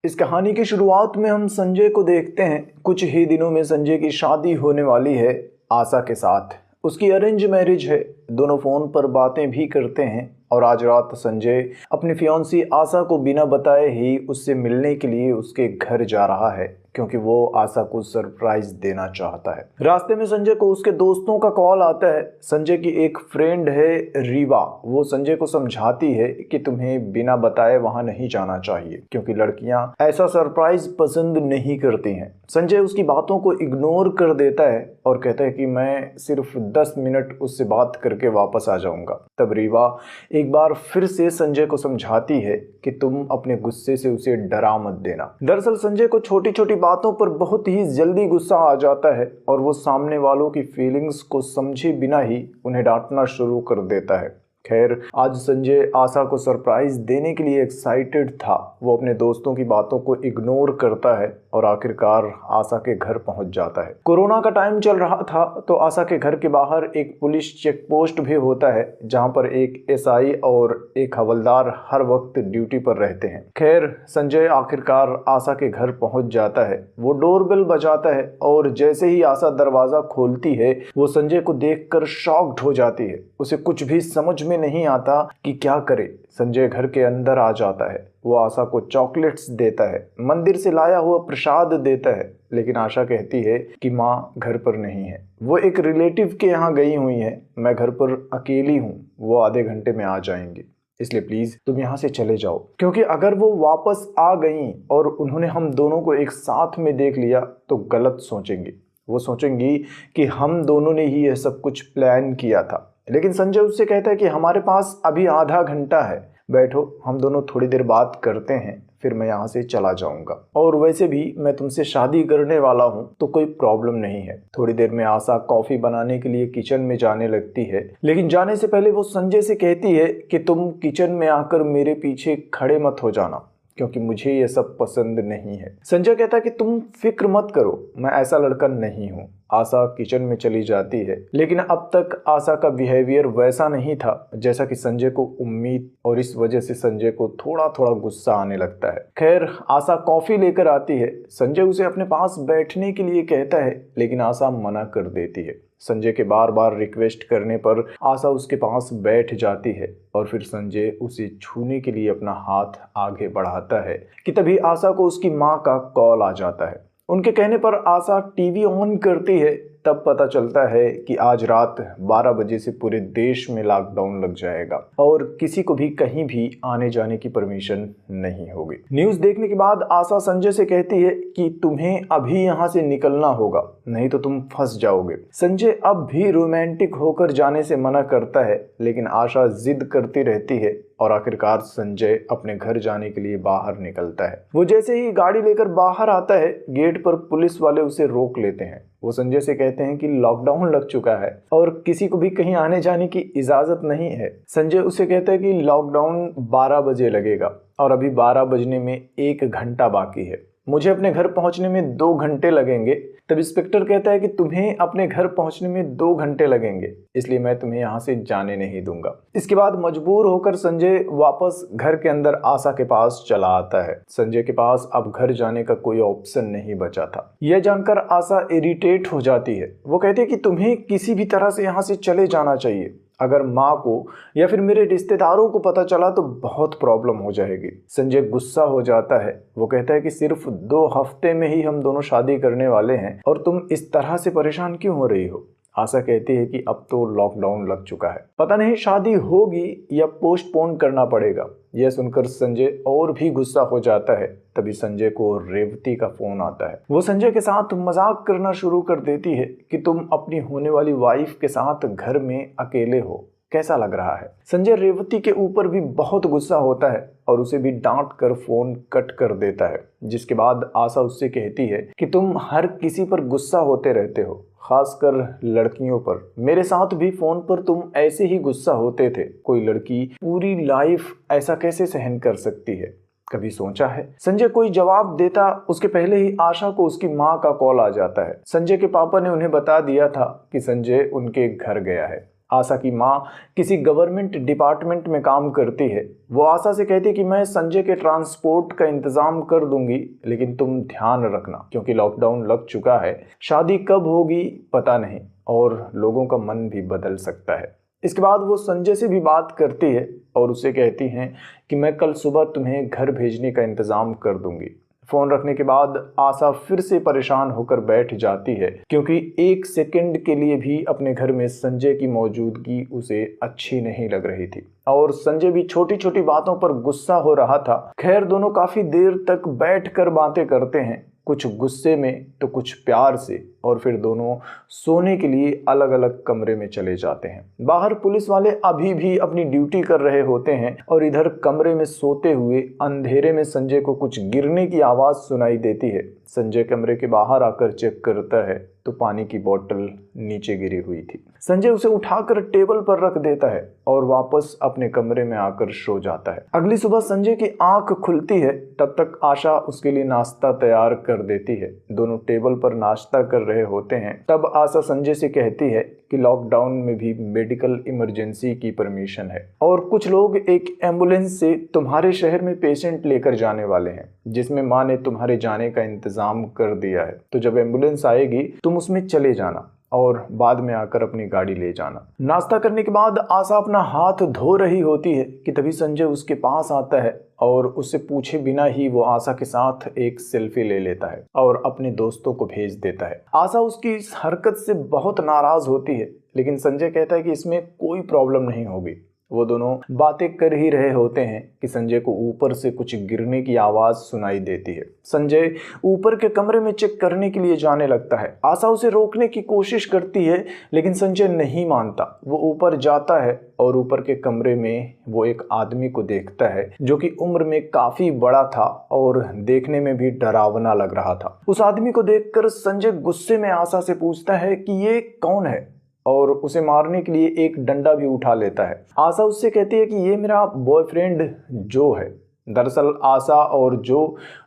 इस कहानी की शुरुआत में हम संजय को देखते हैं। कुछ ही दिनों में संजय की शादी होने वाली है आशा के साथ। उसकी अरेंज मैरिज है। दोनों फोन पर बातें भी करते हैं और आज रात संजय अपनी फियांसी आशा को बिना बताए ही उससे मिलने के लिए उसके घर जा रहा है, क्योंकि वो आशा को सरप्राइज देना चाहता है। रास्ते में संजय को उसके दोस्तों का कॉल आता है। संजय की एक फ्रेंड है रीवा, वो संजय को समझाती है कि तुम्हें बिना बताए वहां नहीं जाना चाहिए, क्योंकि लड़कियां ऐसा सरप्राइज पसंद नहीं करती हैं। संजय उसकी बातों को इग्नोर कर देता है और कहता है कि मैं सिर्फ 10 मिनट उससे बात करके वापस आ जाऊंगा। तब रीवा एक बार फिर से संजय को समझाती है कि तुम अपने गुस्से से उसे डरा मत देना। दरअसल संजय को छोटी छोटी बातों पर बहुत ही जल्दी गुस्सा आ जाता है और वो सामने वालों की फीलिंग्स को समझे बिना ही उन्हें डांटना शुरू कर देता है। खैर, आज संजय आशा को सरप्राइज देने के लिए एक्साइटेड था। वो अपने दोस्तों की बातों को इग्नोर करता है और आखिरकार आशा के घर पहुंच जाता है। कोरोना का टाइम चल रहा था, तो आशा के घर के बाहर एक पुलिस चेक पोस्ट भी होता है, जहां पर एक एसआई और एक हवलदार हर वक्त ड्यूटी पर रहते हैं। खैर, संजय आखिरकार आशा के घर पहुंच जाता है। वो डोरबेल बजाता है और जैसे ही आशा दरवाजा खोलती है, वो संजय को देखकर शॉक्ड हो जाती है। उसे कुछ भी समझ में नहीं आता कि क्या करे। संजय घर के अंदर आ जाता है। वो आशा को चॉकलेट्स देता है, मंदिर से लाया हुआ प्रसाद देता है, लेकिन आशा कहती है कि माँ घर पर नहीं है, वो एक रिलेटिव के यहाँ गई हुई है, मैं घर पर अकेली हूँ, वो आधे घंटे में आ जाएंगे, इसलिए प्लीज तुम यहाँ से चले जाओ। क्योंकि अगर वो वापस आ गई और उन्होंने हम दोनों को एक साथ में देख लिया तो गलत सोचेंगी। वो सोचेंगी कि हम दोनों ने ही यह सब कुछ प्लान किया था। लेकिन संजय उससे कहता है कि हमारे पास अभी आधा घंटा है, बैठो, हम दोनों थोड़ी देर बात करते हैं, फिर मैं यहाँ से चला जाऊंगा। और वैसे भी मैं तुमसे शादी करने वाला हूँ, तो कोई प्रॉब्लम नहीं है। थोड़ी देर में आशा कॉफी बनाने के लिए किचन में जाने लगती है, लेकिन जाने से पहले वो संजय से कहती है कि तुम किचन में आकर मेरे पीछे खड़े मत हो जाना, क्योंकि मुझे ये सब पसंद नहीं है। संजय कहता है कि तुम फिक्र मत करो, मैं ऐसा लड़का नहीं हूँ। आशा किचन में चली जाती है, लेकिन अब तक आशा का बिहेवियर वैसा नहीं था जैसा कि संजय को उम्मीद, और इस वजह से संजय को थोड़ा थोड़ा गुस्सा आने लगता है। खैर, आशा कॉफी लेकर आती है। संजय उसे अपने पास बैठने के लिए कहता है, लेकिन आशा मना कर देती है। संजय के बार बार रिक्वेस्ट करने पर आशा उसके पास बैठ जाती है और फिर संजय उसे छूने के लिए अपना हाथ आगे बढ़ाता है कि तभी आशा को उसकी माँ का कॉल आ जाता है। उनके कहने पर आशा टीवी ऑन करती है। तब पता चलता है कि आज रात 12 बजे से पूरे देश में लॉकडाउन लग जाएगा और किसी को भी कहीं भी आने जाने की परमिशन नहीं होगी। न्यूज़ देखने के बाद आशा संजय से कहती है कि तुम्हें अभी यहाँ से निकलना होगा, नहीं तो तुम फंस जाओगे। संजय अब भी रोमांटिक होकर जाने से मना करता है, लेकिन आशा जिद करती रहती है और आखिरकार संजय अपने घर जाने के लिए बाहर निकलता है। वो जैसे ही गाड़ी लेकर बाहर आता है, गेट पर पुलिस वाले उसे रोक लेते हैं। वो संजय से कहते हैं कि लॉकडाउन लग चुका है और किसी को भी कहीं आने जाने की इजाजत नहीं है। संजय उसे कहता है कि लॉकडाउन 12 बजे लगेगा और अभी 12 बजने में 1 घंटा बाकी है, मुझे अपने घर पहुंचने में 2 घंटे लगेंगे। तब इंस्पेक्टर कहता है कि तुम्हें अपने घर पहुंचने में 2 घंटे लगेंगे, इसलिए मैं तुम्हें यहाँ से जाने नहीं दूंगा। इसके बाद मजबूर होकर संजय वापस घर के अंदर आशा के पास चला आता है। संजय के पास अब घर जाने का कोई ऑप्शन नहीं बचा था। यह जानकर आशा इरिटेट हो जाती है। वो कहती है कि तुम्हें किसी भी तरह से यहाँ से चले जाना चाहिए, अगर माँ को या फिर मेरे रिश्तेदारों को पता चला तो बहुत प्रॉब्लम हो जाएगी। संजय गुस्सा हो जाता है। वो कहता है कि सिर्फ 2 हफ्ते में ही हम दोनों शादी करने वाले हैं और तुम इस तरह से परेशान क्यों हो रही हो। आशा कहती है कि अब तो लॉकडाउन लग चुका है, पता नहीं शादी होगी या पोस्टपोन करना पड़ेगा। यह सुनकर संजय और भी गुस्सा हो जाता है। तभी संजय को रेवती का फोन आता है। वो संजय के साथ मजाक करना शुरू कर देती है कि तुम अपनी होने वाली वाइफ के साथ घर में अकेले हो, कैसा लग रहा है। संजय रेवती के ऊपर भी बहुत गुस्सा होता है और उसे भी डांट कर फोन कट कर देता है। जिसके बाद आशा उससे कहती है कि तुम हर किसी पर गुस्सा होते रहते हो, खासकर लड़कियों पर। मेरे साथ भी फोन पर तुम ऐसे ही गुस्सा होते थे। कोई लड़की पूरी लाइफ ऐसा कैसे सहन कर सकती है, कभी सोचा है। संजय कोई जवाब देता उसके पहले ही आशा को उसकी माँ का कॉल आ जाता है। संजय के पापा ने उन्हें बता दिया था कि संजय उनके घर गया है। आशा की माँ किसी गवर्नमेंट डिपार्टमेंट में काम करती है। वो आशा से कहती कि मैं संजय के ट्रांसपोर्ट का इंतज़ाम कर दूंगी, लेकिन तुम ध्यान रखना क्योंकि लॉकडाउन लग चुका है, शादी कब होगी पता नहीं और लोगों का मन भी बदल सकता है। इसके बाद वो संजय से भी बात करती है और उसे कहती हैं कि मैं कल सुबह तुम्हें घर भेजने का इंतज़ाम कर दूंगी। फ़ोन रखने के बाद आशा फिर से परेशान होकर बैठ जाती है क्योंकि एक सेकंड के लिए भी अपने घर में संजय की मौजूदगी उसे अच्छी नहीं लग रही थी और संजय भी छोटी छोटी बातों पर गुस्सा हो रहा था। खैर दोनों काफ़ी देर तक बैठकर बातें करते हैं, कुछ गुस्से में तो कुछ प्यार से, और फिर दोनों सोने के लिए अलग अलग कमरे में चले जाते हैं। बाहर पुलिस वाले अभी भी अपनी ड्यूटी कर रहे होते हैं और इधर कमरे में सोते हुए अंधेरे में संजय को कुछ गिरने की आवाज़ सुनाई देती है। संजय कमरे के बाहर आकर चेक करता है तो पानी की बोतल नीचे गिरी हुई थी। संजय उसे उठाकर टेबल पर रख देता है और वापस अपने कमरे में आकर सो जाता है। अगली सुबह संजय की आंख खुलती है, तब तक आशा उसके लिए नाश्ता तैयार कर देती है। दोनों टेबल पर नाश्ता कर रहे होते हैं। तब आशा संजय से कहती है कि लॉकडाउन में भी मेडिकल इमरजेंसी की परमिशन है और कुछ लोग एक एम्बुलेंस से तुम्हारे शहर में पेशेंट लेकर जाने वाले हैं, जिसमें माँ ने तुम्हारे जाने का इंतजाम कर दिया है। तो जब एम्बुलेंस आएगी तुम उसमें चले जाना और बाद में आकर अपनी गाड़ी ले जाना। नाश्ता करने के बाद आशा अपना हाथ धो रही होती है कि तभी संजय उसके पास आता है और उससे पूछे बिना ही वो आशा के साथ एक सेल्फी ले लेता है और अपने दोस्तों को भेज देता है। आशा उसकी इस हरकत से बहुत नाराज होती है, लेकिन संजय कहता है कि इसमें कोई प्रॉब्लम नहीं होगी। वो दोनों बातें कर ही रहे होते हैं कि संजय को ऊपर से कुछ गिरने की आवाज़ सुनाई देती है। संजय ऊपर के कमरे में चेक करने के लिए जाने लगता है। आशा उसे रोकने की कोशिश करती है, लेकिन संजय नहीं मानता। वो ऊपर जाता है और ऊपर के कमरे में वो एक आदमी को देखता है जो कि उम्र में काफ़ी बड़ा था और देखने में भी डरावना लग रहा था। उस आदमी को देखकर संजय गुस्से में आशा से पूछता है कि ये कौन है और उसे मारने के लिए एक डंडा भी उठा लेता है। आशा उससे कहती है कि ये मेरा बॉयफ्रेंड जो है। दरअसल आशा और जो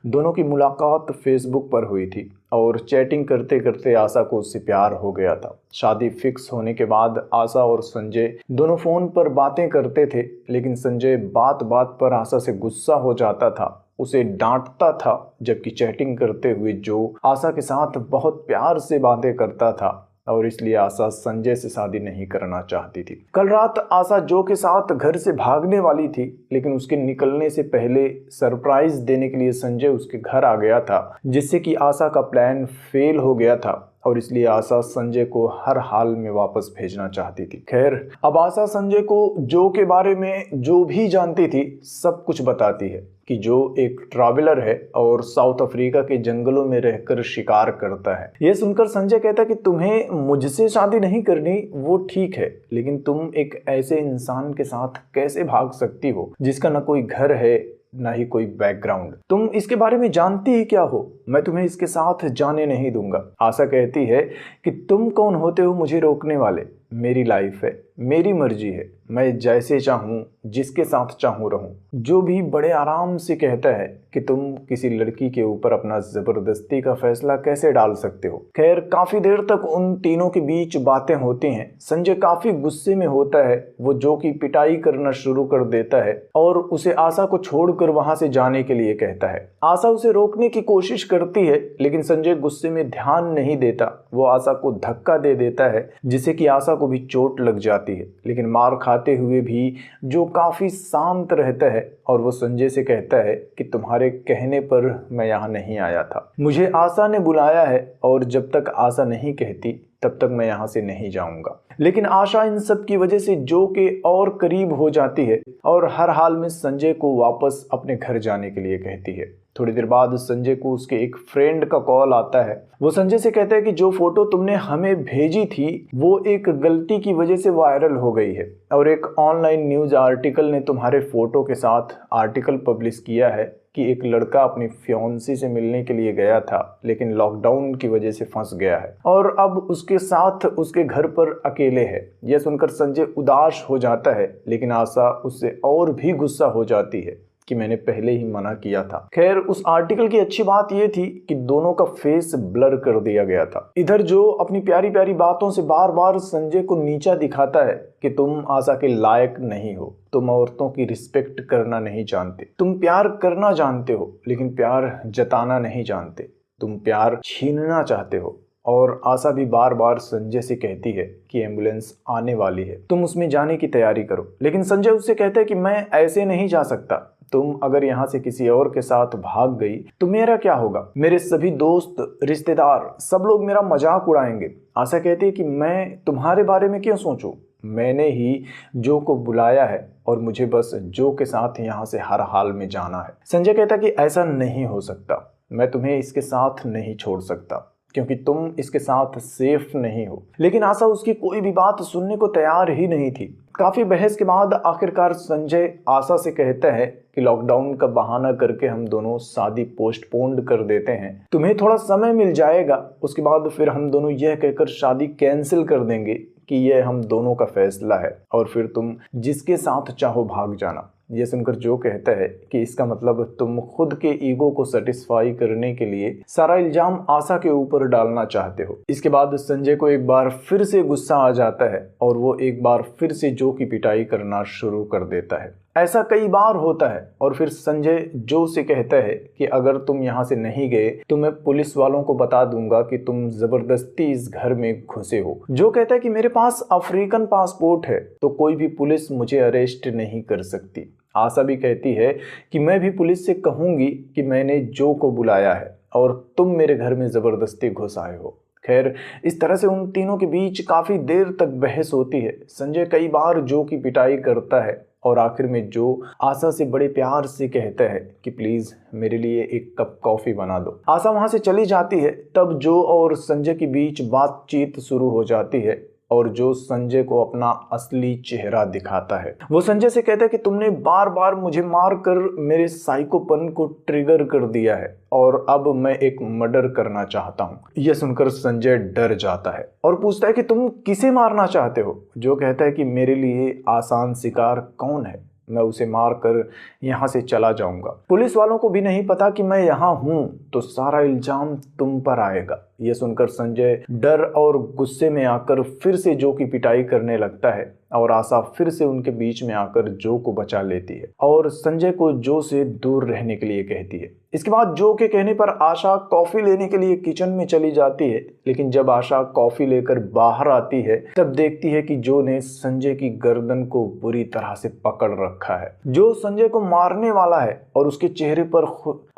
दोनों की मुलाकात फेसबुक पर हुई थी और चैटिंग करते करते आशा को उससे प्यार हो गया था। शादी फिक्स होने के बाद आशा और संजय दोनों फ़ोन पर बातें करते थे, लेकिन संजय बात बात पर आशा से गुस्सा हो जाता था, उसे डांटता था, जबकि चैटिंग करते हुए जो आशा के साथ बहुत प्यार से बातें करता था और इसलिए आशा संजय से शादी नहीं करना चाहती थी। कल रात आशा जो के साथ घर से भागने वाली थी, लेकिन उसके निकलने से पहले सरप्राइज देने के लिए संजय उसके घर आ गया था, जिससे कि आशा का प्लान फेल हो गया था और इसलिए आशा संजय को हर हाल में वापस भेजना चाहती थी। खैर अब आशा संजय को जो के बारे में जो भी जानती थी सब कुछ बताती है कि जो एक ट्रैवलर है और साउथ अफ्रीका के जंगलों में रहकर शिकार करता है। यह सुनकर संजय कहता है कि तुम्हें मुझसे शादी नहीं करनी वो ठीक है, लेकिन तुम एक ऐसे इंसान के साथ कैसे भाग सकती हो जिसका ना कोई घर है ना ही कोई बैकग्राउंड। तुम इसके बारे में जानती ही क्या हो? मैं तुम्हें इसके साथ जाने नहीं दूंगा। आशा कहती है कि तुम कौन होते हो मुझे रोकने वाले? मेरी लाइफ है, मेरी मर्जी है, मैं जैसे चाहूँ जिसके साथ चाहूँ रहूँ। जो भी बड़े आराम से कहता है कि तुम किसी लड़की के ऊपर अपना ज़बरदस्ती का फैसला कैसे डाल सकते हो। खैर काफ़ी देर तक उन तीनों के बीच बातें होती हैं। संजय काफ़ी गुस्से में होता है, वो जो की पिटाई करना शुरू कर देता है और उसे आशा को छोड़कर वहाँ से जाने के लिए कहता है। आशा उसे रोकने की कोशिश करती है, लेकिन संजय गुस्से में ध्यान नहीं देता। वो आशा को धक्का दे देता है जिससे कि आशा को भी चोट लग जाती है, लेकिन मार खाते हुए भी जो काफ़ी शांत रहता है और वो संजय से कहता है कि तुम्हारे कहने पर मैं यहाँ नहीं आया था, मुझे आशा ने बुलाया है और जब तक आशा नहीं कहती तब तक मैं यहाँ से नहीं जाऊँगा। लेकिन आशा इन सब की वजह से जो के और करीब हो जाती है और हर हाल में संजय को वापस अपने घर जाने के लिए कहती है। थोड़ी देर बाद संजय को उसके एक फ्रेंड का कॉल आता है। वो संजय से कहता है कि जो फोटो तुमने हमें भेजी थी वो एक गलती की वजह से वायरल हो गई है और एक ऑनलाइन न्यूज़ आर्टिकल ने तुम्हारे फोटो के साथ आर्टिकल पब्लिश किया है कि एक लड़का अपनी फियांसी से मिलने के लिए गया था, लेकिन लॉकडाउन की वजह से फंस गया है और अब उसके साथ उसके घर पर अकेले है। यह सुनकर संजय उदास हो जाता है, लेकिन आशा उससे और भी गुस्सा हो जाती है। कि मैंने पहले ही मना किया था। खैर, उस आर्टिकल की अच्छी बात यह थी कि दोनों का फेस ब्लर कर दिया गया था। इधर जो अपनी प्यारी प्यारी बातों से बार बार संजय को नीचा दिखाता है कि तुम आशा के लायक नहीं हो, तुम औरतों की रिस्पेक्ट करना नहीं जानते, तुम प्यार करना जानते हो लेकिन प्यार जताना नहीं जानते, तुम प्यार छीनना चाहते हो। और आशा भी बार बार संजय से कहती है कि एम्बुलेंस आने वाली है, तुम उसमें जाने की तैयारी करो। लेकिन संजय उससे कहता है कि मैं ऐसे नहीं जा सकता, तुम अगर यहाँ से किसी और के साथ भाग गई तो मेरा क्या होगा? मेरे सभी दोस्त, रिश्तेदार, सब लोग मेरा मजाक उड़ाएंगे। आशा कहती है कि मैं तुम्हारे बारे में क्यों सोचूं? मैंने ही जो को बुलाया है और मुझे बस जो के साथ यहाँ से हर हाल में जाना है। संजय कहता कि ऐसा नहीं हो सकता, मैं तुम्हें इसके साथ नहीं छोड़ सकता क्योंकि तुम इसके साथ सेफ नहीं हो। लेकिन आशा उसकी कोई भी बात सुनने को तैयार ही नहीं थी। काफी बहस के बाद आखिरकार संजय आशा से कहता है कि लॉकडाउन का बहाना करके हम दोनों शादी पोस्टपोन्ड कर देते हैं, तुम्हें थोड़ा समय मिल जाएगा, उसके बाद फिर हम दोनों यह कहकर शादी कैंसिल कर देंगे कि यह हम दोनों का फैसला है और फिर तुम जिसके साथ चाहो भाग जाना। यह सुनकर जो कहता है कि इसका मतलब तुम खुद के ईगो को सेटिस्फाई करने के लिए सारा इल्जाम आशा के ऊपर डालना चाहते हो। इसके बाद संजय को एक बार फिर से गुस्सा आ जाता है और वो एक बार फिर से जो की पिटाई करना शुरू कर देता है। ऐसा कई बार होता है और फिर संजय जो से कहता है कि अगर तुम यहाँ से नहीं गए तो मैं पुलिस वालों को बता दूंगा कि तुम जबरदस्ती इस घर में घुसे हो। जो कहता है कि मेरे पास अफ्रीकन पासपोर्ट है तो कोई भी पुलिस मुझे अरेस्ट नहीं कर सकती। आशा भी कहती है कि मैं भी पुलिस से कहूंगी कि मैंने जो को बुलाया है और तुम मेरे घर में जबरदस्ती घुस आए हो। खैर, इस तरह से उन तीनों के बीच काफी देर तक बहस होती है। संजय कई बार जो की पिटाई करता है और आखिर में जो आशा से बड़े प्यार से कहता है कि प्लीज मेरे लिए एक कप कॉफी बना दो। आशा वहां से चली जाती है। तब जो और संजय के बीच बातचीत शुरू हो जाती है और जो संजय को अपना असली चेहरा दिखाता है। वो संजय से कहता है कि तुमने बार बार मुझे मार कर मेरे साइकोपन को ट्रिगर कर दिया है और अब मैं एक मर्डर करना चाहता हूँ। यह सुनकर संजय डर जाता है और पूछता है कि तुम किसे मारना चाहते हो? जो कहता है कि मेरे लिए आसान शिकार कौन है, मैं उसे मार कर यहाँ से चला जाऊंगा। पुलिस वालों को भी नहीं पता कि मैं यहाँ हूँ तो सारा इल्जाम तुम पर आएगा। यह सुनकर संजय डर और गुस्से में आकर फिर से जो की पिटाई करने लगता है और आशा फिर से उनके बीच में आकर जो को बचा लेती है और संजय को जो से दूर रहने के लिए कहती है। इसके बाद जो के कहने पर आशा कॉफी लेने के लिए किचन में चली जाती है। लेकिन जब आशा कॉफी लेकर बाहर आती है तब देखती है कि जो ने संजय की गर्दन को बुरी तरह से पकड़ रखा है। जो संजय को मारने वाला है और उसके चेहरे पर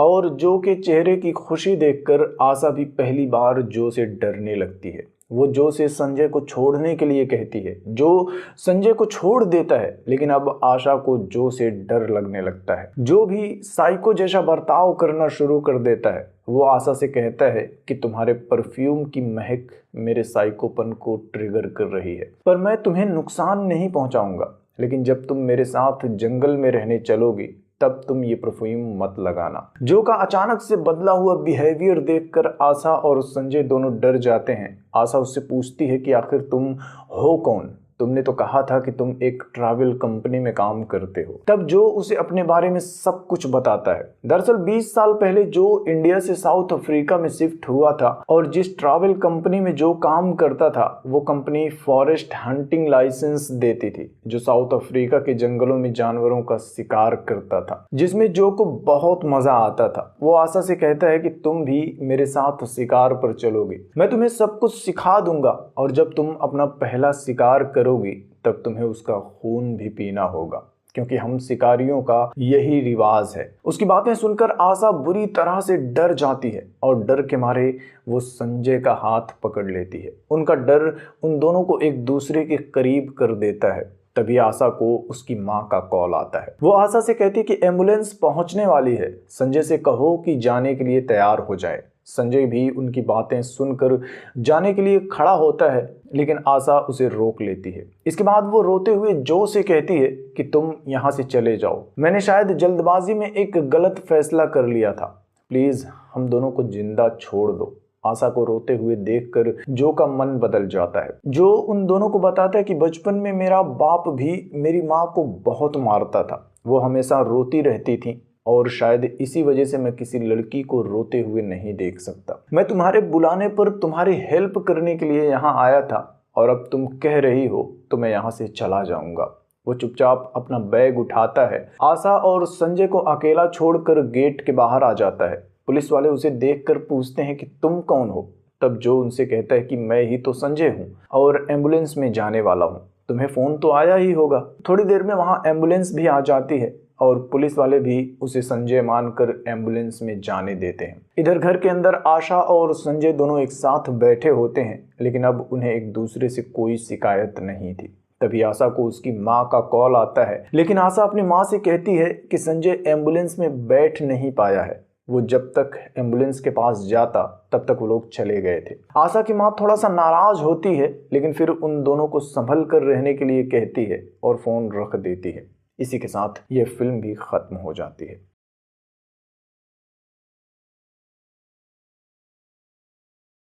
और जो के चेहरे की खुशी देखकर आशा भी पहली बार जो से डरने लगती है। वो जो से संजय को छोड़ने के लिए कहती है। जो संजय को छोड़ देता है लेकिन अब आशा को जो से डर लगने लगता है। जो भी साइको जैसा बर्ताव करना शुरू कर देता है। वो आशा से कहता है कि तुम्हारे परफ्यूम की महक मेरे साइकोपन को ट्रिगर कर रही है, पर मैं तुम्हें नुकसान नहीं पहुंचाऊंगा, लेकिन जब तुम मेरे साथ जंगल में रहने चलोगी तब तुम ये परफ्यूम मत लगाना। जो का अचानक से बदला हुआ बिहेवियर देखकर आशा और संजय दोनों डर जाते हैं। आशा उससे पूछती है कि आखिर तुम हो कौन? तुमने तो कहा था कि तुम एक ट्रैवल कंपनी में काम करते हो। तब जो उसे अपने बारे में सब कुछ बताता है। दरअसल 20 साल पहले जो इंडिया से साउथ अफ्रीका में शिफ्ट हुआ था और जिस ट्रैवल कंपनी में जो काम करता था वो कंपनी फॉरेस्ट हंटिंग लाइसेंस देती थी, जो साउथ अफ्रीका के जंगलों में जानवरों का शिकार करता था, जिसमें जो को बहुत मजा आता था। वो आशा से कहता है कि तुम भी मेरे साथ शिकार पर चलोगे, मैं तुम्हें सब कुछ सिखा दूंगा और जब तुम अपना पहला शिकार करोगी तब तुम्हें उसका खून भी पीना होगा, क्योंकि हम शिकारियों का यही रिवाज है। उसकी बातें सुनकर आशा बुरी तरह से डर जाती है और डर के मारे वो संजय का हाथ पकड़ लेती है। उनका डर उन दोनों को एक दूसरे के करीब कर देता है। तभी आशा को उसकी माँ का कॉल आता है। वो आशा से कहती है कि एम्बुलेंस पहुंचने वाली है, संजय से कहो कि जाने के लिए तैयार हो जाए। संजय भी उनकी बातें सुनकर जाने के लिए खड़ा होता है, लेकिन आशा उसे रोक लेती है। इसके बाद वो रोते हुए जो से कहती है कि तुम यहाँ से चले जाओ, मैंने शायद जल्दबाजी में एक गलत फैसला कर लिया था, प्लीज हम दोनों को जिंदा छोड़ दो। आशा को रोते हुए देखकर जो का मन बदल जाता है। जो उन दोनों को बताता है कि बचपन में मेरा बाप भी मेरी माँ को बहुत मारता था वो हमेशा रोती रहती थी और शायद इसी वजह से मैं किसी लड़की को रोते हुए नहीं देख सकता। मैं तुम्हारे बुलाने पर तुम्हारी हेल्प करने के लिए यहाँ आया था और अब तुम कह रही हो तो मैं यहाँ से चला जाऊंगा। वो चुपचाप अपना बैग उठाता है, आशा और संजय को अकेला छोड़कर गेट के बाहर आ जाता है। पुलिस वाले उसे देखकर पूछते हैं कि तुम कौन हो? तब जो उनसे कहता है कि मैं ही तो संजय हूँ और एम्बुलेंस में जाने वाला हूँ, तुम्हें फ़ोन तो आया ही होगा। थोड़ी देर में वहाँ एम्बुलेंस भी आ जाती है और पुलिस वाले भी उसे संजय मानकर एम्बुलेंस में जाने देते हैं। इधर घर के अंदर आशा और संजय दोनों एक साथ बैठे होते हैं, लेकिन अब उन्हें एक दूसरे से कोई शिकायत नहीं थी। तभी आशा को उसकी माँ का कॉल आता है, लेकिन आशा अपनी माँ से कहती है कि संजय एम्बुलेंस में बैठ नहीं पाया है। वो जब तक एम्बुलेंस के पास जाता तब तक वो लोग चले गए थे। आशा की माँ थोड़ा सा नाराज होती है, लेकिन फिर उन दोनों को संभल कर रहने के लिए कहती है और फ़ोन रख देती है। इसी के साथ ये फिल्म भी ख़त्म हो जाती है।